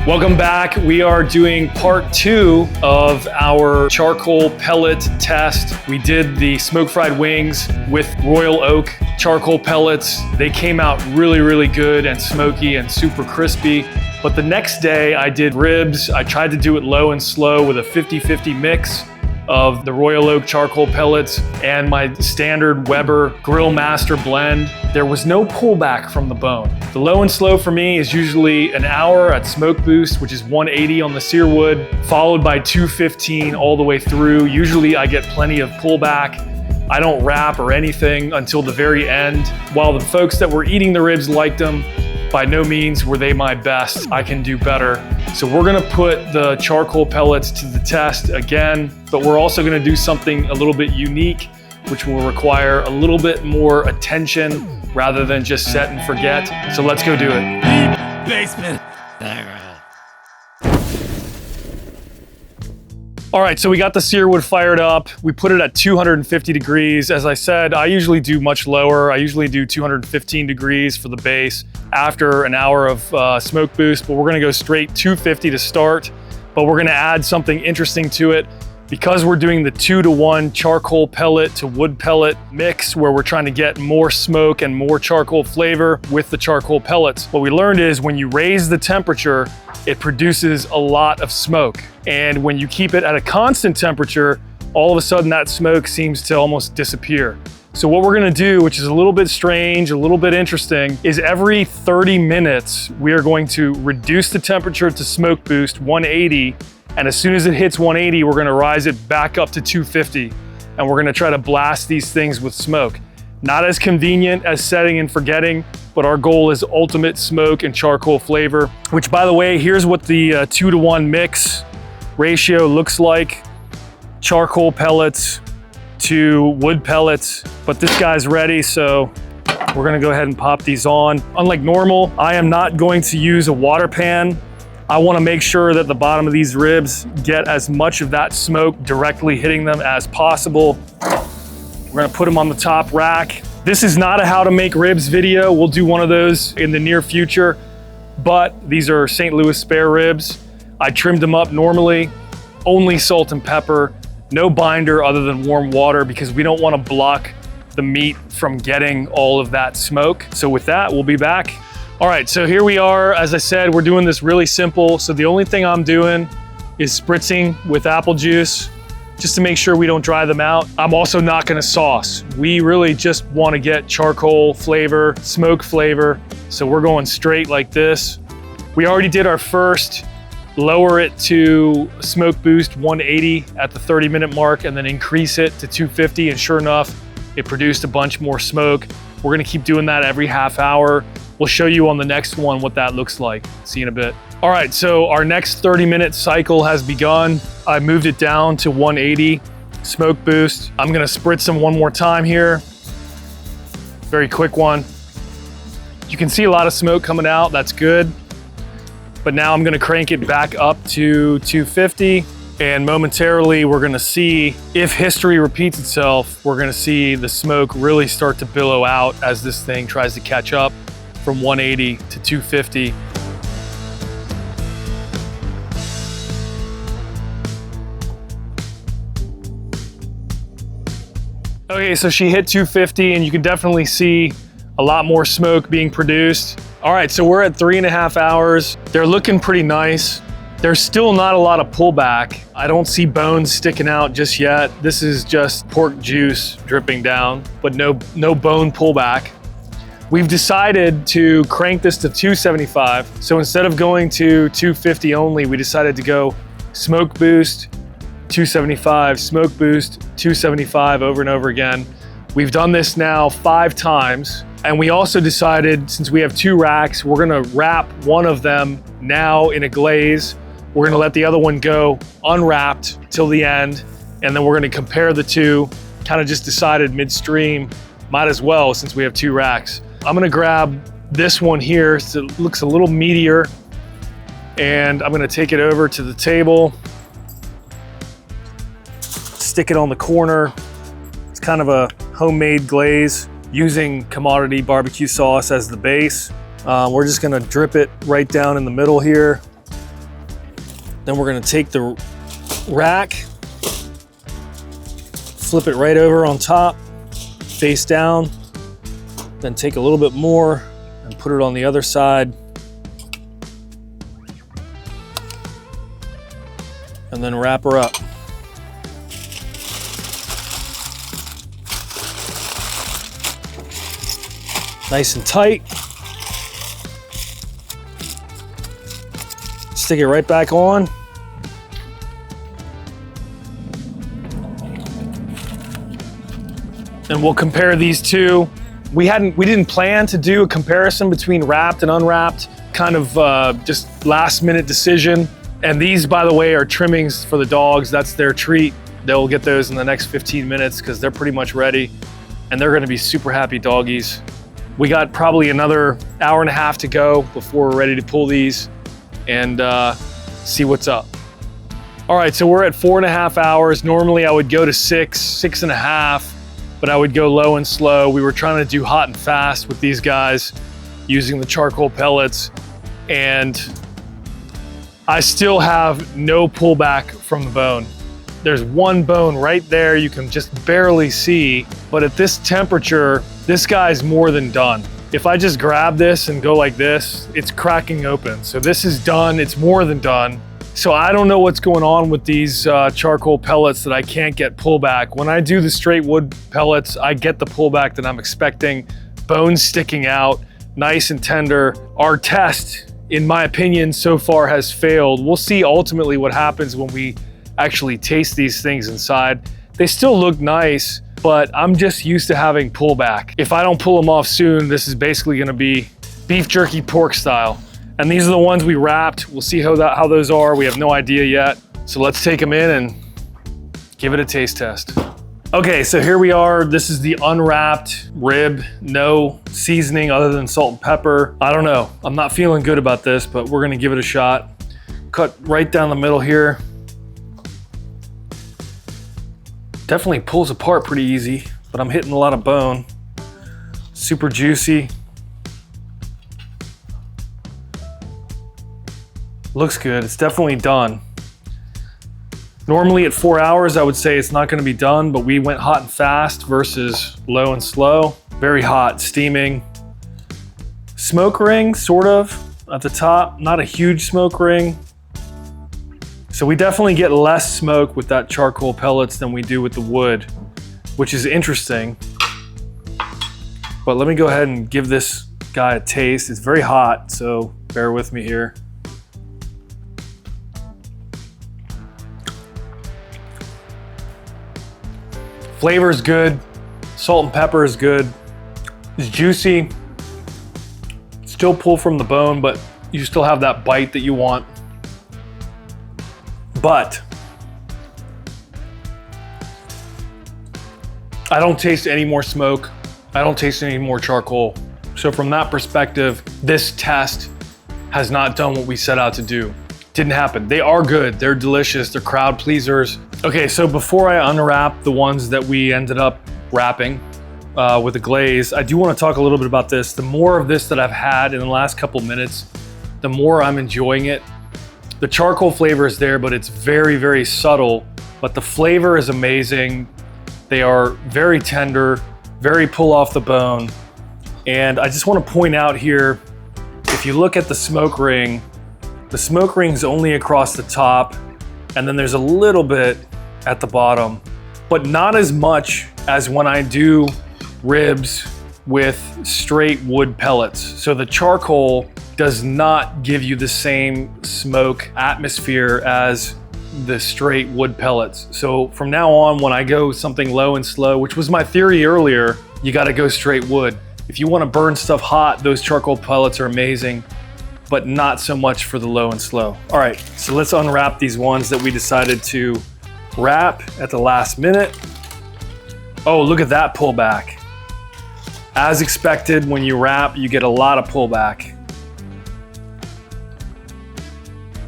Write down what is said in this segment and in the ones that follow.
Welcome back. We are doing part 2 of our charcoal pellet test. We did the smoke fried wings with Royal Oak Charcoal Pellets. They came out really, really good and smoky and super crispy. But the next day I did ribs. I tried to do it low and slow with a 50-50 mix of the Royal Oak Charcoal Pellets and my standard Weber Grill Master blend. There was no pullback from the bone. The low and slow for me is usually an hour at smoke boost, which is 180 on the Searwood, followed by 215 all the way through. Usually I get plenty of pullback. I don't wrap or anything until the very end. While the folks that were eating the ribs liked them, by no means were they my best. I can do better. So we're gonna put the charcoal pellets to the test again, but we're also gonna do something a little bit unique, which will require a little bit more attention rather than just set and forget. So let's go do it. Deep basement. All right, so we got the Searwood fired up. We put it at 250 degrees. As I said, I usually do much lower. I usually do 215 degrees for the base after an hour of smoke boost, but we're gonna go straight 250 to start, but we're gonna add something interesting to it. Because we're doing the 2-to-1 charcoal pellet to wood pellet mix where we're trying to get more smoke and more charcoal flavor with the charcoal pellets, what we learned is when you raise the temperature, it produces a lot of smoke. And when you keep it at a constant temperature, all of a sudden that smoke seems to almost disappear. So what we're gonna do, which is a little bit strange, a little bit interesting, is every 30 minutes, we are going to reduce the temperature to smoke boost 180. And as soon as it hits 180, we're gonna rise it back up to 250. And we're gonna try to blast these things with smoke. Not as convenient as setting and forgetting, but our goal is ultimate smoke and charcoal flavor, which by the way, here's what the 2-to-1 mix ratio looks like. Charcoal pellets to wood pellets, but this guy's ready, so we're gonna go ahead and pop these on. Unlike normal, I am not going to use a water pan. I wanna make sure that the bottom of these ribs get as much of that smoke directly hitting them as possible. We're gonna put them on the top rack. This is not a how to make ribs video. We'll do one of those in the near future, but these are St. Louis spare ribs. I trimmed them up normally, only salt and pepper, no binder other than warm water because we don't wanna block the meat from getting all of that smoke. So with that, we'll be back. All right, so here we are. As I said, we're doing this really simple. So the only thing I'm doing is spritzing with apple juice just to make sure we don't dry them out. I'm also not gonna sauce. We really just wanna get charcoal flavor, smoke flavor. So we're going straight like this. We already did our first lower it to smoke boost 180 at the 30-minute mark and then increase it to 250. And sure enough, it produced a bunch more smoke. We're gonna keep doing that every half hour. We'll show you on the next one what that looks like. See you in a bit. All right, so our next 30-minute cycle has begun. I moved it down to 180 smoke boost. I'm gonna spritz them one more time here. Very quick one. You can see a lot of smoke coming out, that's good. But now I'm gonna crank it back up to 250 and momentarily we're gonna see if history repeats itself, we're gonna see the smoke really start to billow out as this thing tries to catch up from 180 to 250. Okay, so she hit 250 and you can definitely see a lot more smoke being produced. All right, so we're at 3.5 hours. They're looking pretty nice. There's still not a lot of pullback. I don't see bones sticking out just yet. This is just pork juice dripping down, but no bone pullback. We've decided to crank this to 275. So instead of going to 250 only, we decided to go smoke boost, 275, smoke boost, 275 over and over again. We've done this now 5 times. And we also decided, since we have 2 racks, we're gonna wrap one of them now in a glaze. We're gonna let the other one go unwrapped till the end. And then we're gonna compare the two. Kind of just decided midstream, might as well since we have 2 racks. I'm gonna grab this one here, so it looks a little meatier. And I'm gonna take it over to the table. Stick it on the corner. It's kind of a homemade glaze using commodity barbecue sauce as the base. We're just gonna drip it right down in the middle here. Then we're gonna take the rack, flip it right over on top, face down, then take a little bit more and put it on the other side. And then wrap her up. Nice and tight. Stick it right back on. And we'll compare these two. We didn't plan to do a comparison between wrapped and unwrapped, kind of just last minute decision. And these, by the way, are trimmings for the dogs. That's their treat. They'll get those in the next 15 minutes because they're pretty much ready. And they're gonna be super happy doggies. We got probably another hour and a half to go before we're ready to pull these and see what's up. All right, so we're at 4.5 hours. Normally I would go to 6.5, but I would go low and slow. We were trying to do hot and fast with these guys using the charcoal pellets. And I still have no pullback from the bone. There's one bone right there you can just barely see, but at this temperature, this guy's more than done. If I just grab this and go like this, it's cracking open. So this is done, it's more than done. So I don't know what's going on with these charcoal pellets that I can't get pullback. When I do the straight wood pellets, I get the pullback that I'm expecting, bones sticking out, nice and tender. Our test, in my opinion, so far has failed. We'll see ultimately what happens when we actually taste these things inside. They still look nice, but I'm just used to having pullback. If I don't pull them off soon, this is basically gonna be beef jerky pork style. And these are the ones we wrapped. We'll see how those are. We have no idea yet. So let's take them in and give it a taste test. Okay, so here we are. This is the unwrapped rib, no seasoning other than salt and pepper. I don't know, I'm not feeling good about this, but we're gonna give it a shot. Cut right down the middle here. Definitely pulls apart pretty easy, but I'm hitting a lot of bone. Super juicy. Looks good, it's definitely done. Normally at 4 hours, I would say it's not gonna be done, but we went hot and fast versus low and slow. Very hot, steaming. Smoke ring, sort of, at the top. Not a huge smoke ring. So we definitely get less smoke with that charcoal pellets than we do with the wood, which is interesting. But let me go ahead and give this guy a taste. It's very hot, so bear with me here. Flavor is good, salt and pepper is good. It's juicy, still pull from the bone, but you still have that bite that you want. But I don't taste any more smoke. I don't taste any more charcoal. So from that perspective, this test has not done what we set out to do. Didn't happen. They are good, they're delicious, they're crowd pleasers. Okay, so before I unwrap the ones that we ended up wrapping with the glaze, I do want to talk a little bit about this. The more of this that I've had in the last couple minutes, the more I'm enjoying it. The charcoal flavor is there, but it's very, very subtle, but the flavor is amazing. They are very tender, very pull off the bone. And I just want to point out here, if you look at the smoke ring's only across the top, and then there's a little bit at the bottom, but not as much as when I do ribs with straight wood pellets. So the charcoal does not give you the same smoke atmosphere as the straight wood pellets. So from now on, when I go something low and slow, which was my theory earlier, you gotta go straight wood. If you wanna burn stuff hot, those charcoal pellets are amazing, but not so much for the low and slow. All right, so let's unwrap these ones that we decided to wrap at the last minute. Oh, look at that pullback. As expected, when you wrap, you get a lot of pullback.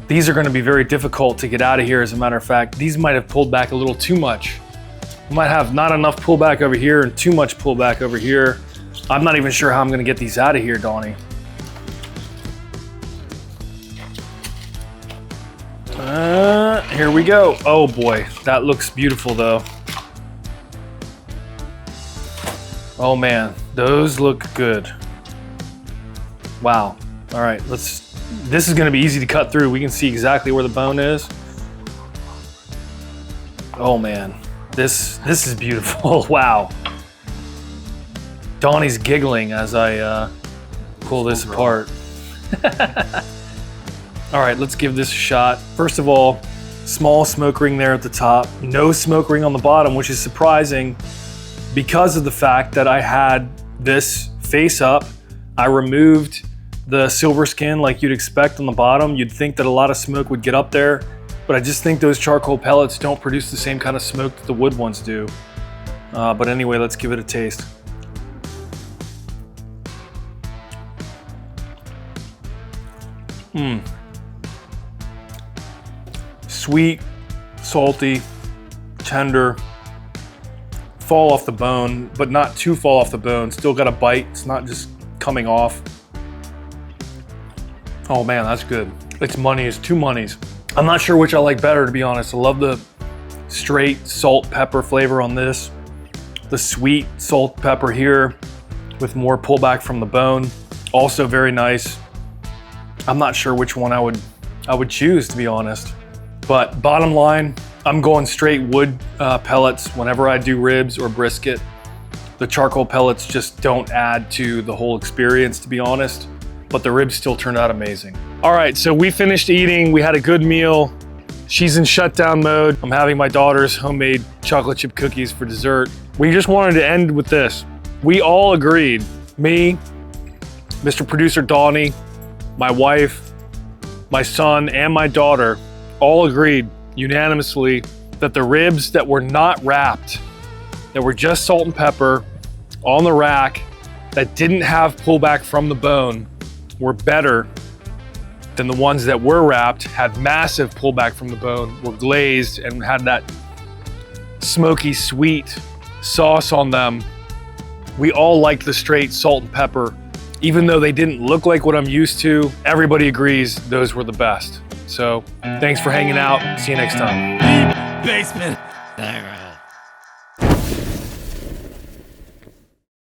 These are gonna be very difficult to get out of here, as a matter of fact. These might have pulled back a little too much. I might have not enough pullback over here and too much pullback over here. I'm not even sure how I'm gonna get these out of here, Donnie. Here we go. Oh boy, that looks beautiful though. Oh man, those look good. Wow. All right, this is gonna be easy to cut through. We can see exactly where the bone is. Oh man, this is beautiful. Wow. Donnie's giggling as I pull this apart. All right, let's give this a shot. First of all, small smoke ring there at the top, no smoke ring on the bottom, which is surprising because of the fact that I had this face up. I removed the silver skin like you'd expect on the bottom. You'd think that a lot of smoke would get up there, but I just think those charcoal pellets don't produce the same kind of smoke that the wood ones do. But anyway, let's give it a taste. Sweet, salty, tender, fall off the bone, but not too fall off the bone. Still got a bite, it's not just coming off. Oh man, that's good. It's money, it's two monies. I'm not sure which I like better, to be honest. I love the straight salt pepper flavor on this. The sweet salt pepper here with more pullback from the bone. Also very nice. I'm not sure which one I would choose, to be honest. But bottom line, I'm going straight wood pellets whenever I do ribs or brisket. The charcoal pellets just don't add to the whole experience, to be honest. But the ribs still turned out amazing. All right, so we finished eating. We had a good meal. She's in shutdown mode. I'm having my daughter's homemade chocolate chip cookies for dessert. We just wanted to end with this. We all agreed, me, Mr. Producer Donnie, my wife, my son, and my daughter, all agreed unanimously that the ribs that were not wrapped, that were just salt and pepper on the rack, that didn't have pullback from the bone, were better than the ones that were wrapped, had massive pullback from the bone, were glazed, and had that smoky, sweet sauce on them. We all liked the straight salt and pepper. Even though they didn't look like what I'm used to, everybody agrees those were the best. So thanks for hanging out. See you next time. Deep basement.